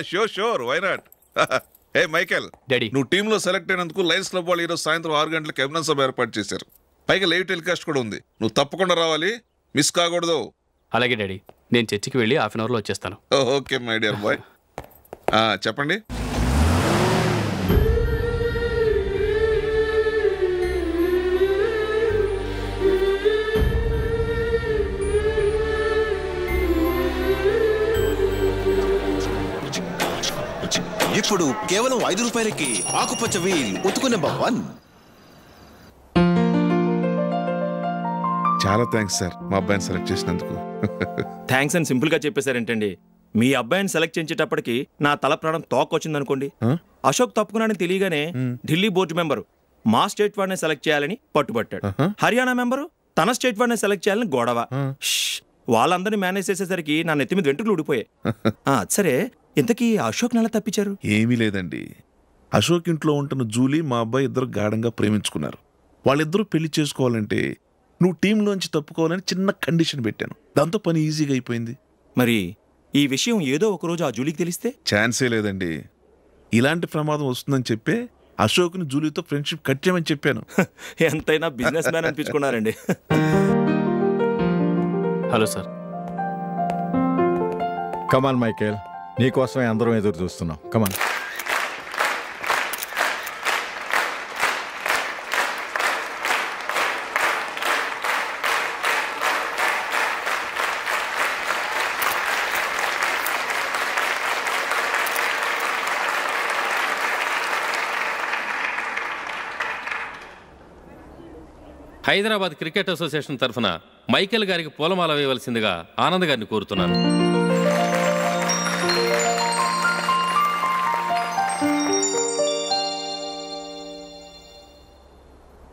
Sure sure, why not. ఏ Michael daddy, నువ్వు టీంలో సెలెక్ట్ అయినందుకు లయన్స్ క్లబ్ వాళ్ళు ఈరోజు సాయంత్రం 6 గంటలకు అభినందన సభ ఏర్పాటు చేశారు. పైగా లైవ్ టెలికాస్ట్ కూడా ఉంది. నువ్వు తప్పకుండా రావాలి, మిస్ కాకూడదు. అలాగే డాడీ, నేను చర్చికి వెళ్ళి హాఫ్ అన్ అవర్లో వచ్చేస్తాను. Okay my dear bye. చెప్పండి. ఇప్పుడు కేవలం 5 రూపాయలకి ఆకుపచ్చ వీల్ ఉతుకు నెంబర్ 1. చాలా థ్యాంక్స్ సార్, మా అబ్బాయిని సెలెక్ట్ చేసినందుకు. థ్యాంక్స్ అని సింపుల్ గా చెప్పేశారేంటండి. మీ అబ్బాయిని సెలెక్ట్ చేసేటప్పటికి నా తల ప్రాణం తోకొచ్చిందనుకోండి. అశోక్ తప్పుకున్నాడని తెలియగానే ఢిల్లీ బోర్డు మెంబరు మా స్టేట్ వాడిని సెలెక్ట్ చేయాలని పట్టుబట్టాడు. హర్యానా మెంబరు తన స్టేట్ వాడిని సెలెక్ట్ చేయాలని గొడవ. వాళ్ళందరినీ మేనేజ్ చేసేసరికి నా నెత్తి మీద వెంట్రుకలు ఊడిపోయాయి. సరే, ఇంతకీ అశోక్ నెల తప్పించారు? ఏమీ లేదండి, అశోక్ ఇంట్లో ఉంటున్న జూలీ మా అబ్బాయి ఇద్దరు గాఢంగా ప్రేమించుకున్నారు. వాళ్ళిద్దరూ పెళ్లి చేసుకోవాలంటే నువ్వు టీంలోంచి తప్పుకోవాలని చిన్న కండిషన్ పెట్టాను. దాంతో పని ఈజీగా అయిపోయింది. మరి ఈ విషయం ఏదో ఒకరోజు ఆ జూలీకి తెలిస్తే? ఛాన్సే లేదండి. ఇలాంటి ప్రమాదం వస్తుందని చెప్పే అశోక్ని జూలీతో ఫ్రెండ్షిప్ కట్ చేయమని చెప్పాను. ఎంతైనా బిజినెస్ మ్యాన్ అనిపించుకున్నారండి. Hello sir. కమాన్ మైకేల్, నీకోసమే అందరం ఎదురు చూస్తున్నాం. కమాన్. హైదరాబాద్ క్రికెట్ అసోసియేషన్ తరఫున మైకేల్ గారికి పూలమాల వేయవలసిందిగా ఆనంద్ గారిని కోరుతున్నాను.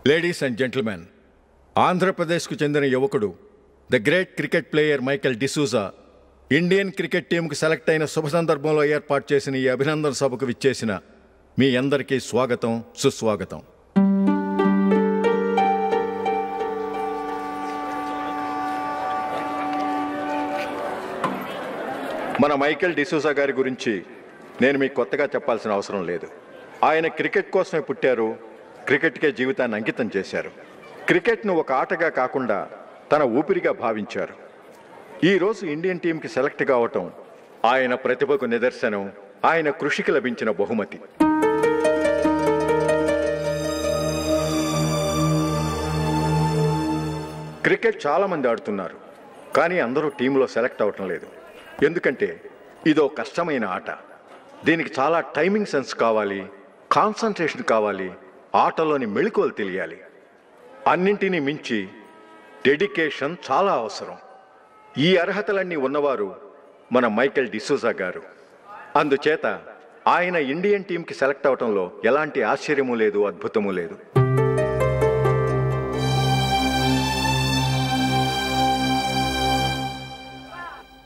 లేడీస్ అండ్ జెంటిల్మెన్, ఆంధ్రప్రదేశ్కు చెందిన యువకుడు the great cricket player Michael D'Souza Indian cricket టీంకు సెలెక్ట్ అయిన శుభ సందర్భంలో ఏర్పాటు చేసిన ఈ అభినందన సభకు విచ్చేసిన మీ అందరికీ స్వాగతం, సుస్వాగతం. మన మైకేల్ డిసూజా గారి గురించి నేను మీకు కొత్తగా చెప్పాల్సిన అవసరం లేదు. ఆయన క్రికెట్ కోసమే పుట్టారు, క్రికెట్కే జీవితాన్ని అంకితం చేశారు. క్రికెట్ను ఒక ఆటగా కాకుండా తన ఊపిరిగా భావించారు. ఈరోజు ఇండియన్ టీంకి సెలెక్ట్ కావటం ఆయన ప్రతిభకు నిదర్శనం, ఆయన కృషికి లభించిన బహుమతి. క్రికెట్ చాలామంది ఆడుతున్నారు, కానీ అందరూ టీంలో సెలెక్ట్ అవటం లేదు. ఎందుకంటే ఇదో కష్టమైన ఆట. దీనికి చాలా టైమింగ్ సెన్స్ కావాలి, కాన్సన్ట్రేషన్ కావాలి, ఆటలోని మెళకువలు తెలియాలి. అన్నింటినీ మించి డెడికేషన్ చాలా అవసరం. ఈ అర్హతలన్నీ ఉన్నవారు మన మైకేల్ డిసూజా గారు. అందుచేత ఆయన ఇండియన్ టీంకి సెలెక్ట్ అవటంలో ఎలాంటి ఆశ్చర్యమూ లేదు, అద్భుతమూ లేదు.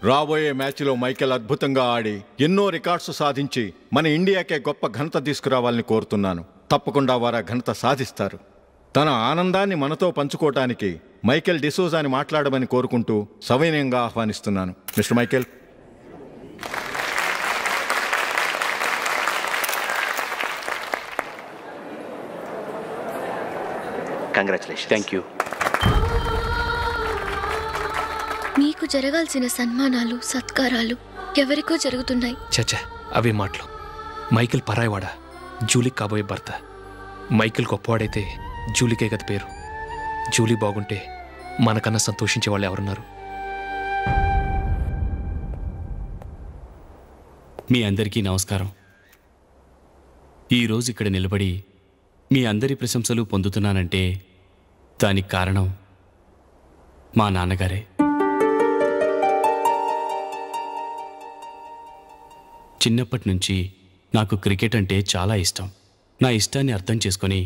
రాబోయే మ్యాచ్లో మైకేల్ అద్భుతంగా ఆడి ఎన్నో రికార్డ్స్ సాధించి మన ఇండియాకే గొప్ప ఘనత తీసుకురావాలని కోరుతున్నాను. తప్పకుండా వారు ఆ ఘనత సాధిస్తారు. తన ఆనందాన్ని మనతో పంచుకోవటానికి మైకేల్ డిసూజాని మాట్లాడమని కోరుకుంటూ సవినయంగా ఆహ్వానిస్తున్నాను. Mister Michael. Congratulation. Thank you. మీకు జరగాల్సిన సన్మానాలు, సత్కారాలు ఎవరికో జరుగుతున్నాయి. చచ్చా, అవే మాటలు. మైకేల్ పరాయివాడా, జూలీకి కాబోయే భర్త. మైకేల్ గొప్పవాడైతే జూలీకే గత పేరు. జూలీ బాగుంటే మనకన్నా సంతోషించే వాళ్ళు ఎవరున్నారు? మీ అందరికీ నమస్కారం. ఈరోజు ఇక్కడ నిలబడి మీ అందరి ప్రశంసలు పొందుతున్నానంటే దానికి కారణం మా నాన్నగారే. చిన్నప్పటి నుంచి నాకు క్రికెట్ అంటే చాలా ఇష్టం. నా ఇష్టాన్ని అర్థం చేసుకొని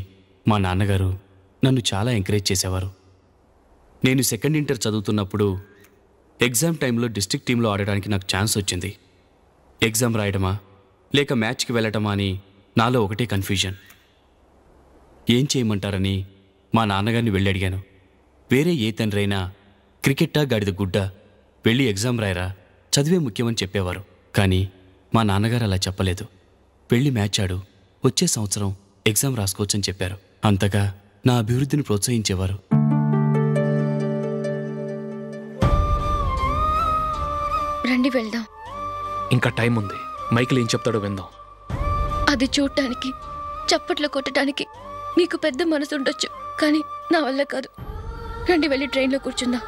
మా నాన్నగారు నన్ను చాలా ఎంకరేజ్ చేసేవారు. నేను సెకండ్ ఇంటర్ చదువుతున్నప్పుడు ఎగ్జామ్ టైంలో డిస్ట్రిక్ట్ టీంలో ఆడడానికి నాకు ఛాన్స్ వచ్చింది. ఎగ్జామ్ రాయడమా లేక మ్యాచ్కి వెళ్ళటమా అని నాలో ఒకటే కన్ఫ్యూజన్. ఏం చేయమంటారని మా నాన్నగారిని వెళ్ళి అడిగాను. వేరే ఏ తండ్రి అయినా క్రికెట్టా గాడిద గుడ్డ, వెళ్ళి ఎగ్జామ్ రాయరా, చదివే ముఖ్యమని చెప్పేవారు. కానీ మా నాన్నగారు అలా చెప్పలేదు. పెళ్లి మ్యాచ్ ఆడు, వచ్చే సంవత్సరం ఎగ్జామ్ రాసుకోవచ్చని చెప్పారు. అంతగా నా అభివృద్ధిని ప్రోత్సహించేవారు. రండి వెళ్దాం. ఇంకా టైం ఉంది. మైకిల్ ఏం చెప్తాడో విందాం. అది చూడటానికి, చప్పట్లు కొట్టడానికి మీకు పెద్ద మనసు ఉండొచ్చు, కానీ నా వల్ల కాదు. రండి వెళ్ళి ట్రైన్లో కూర్చుందాం.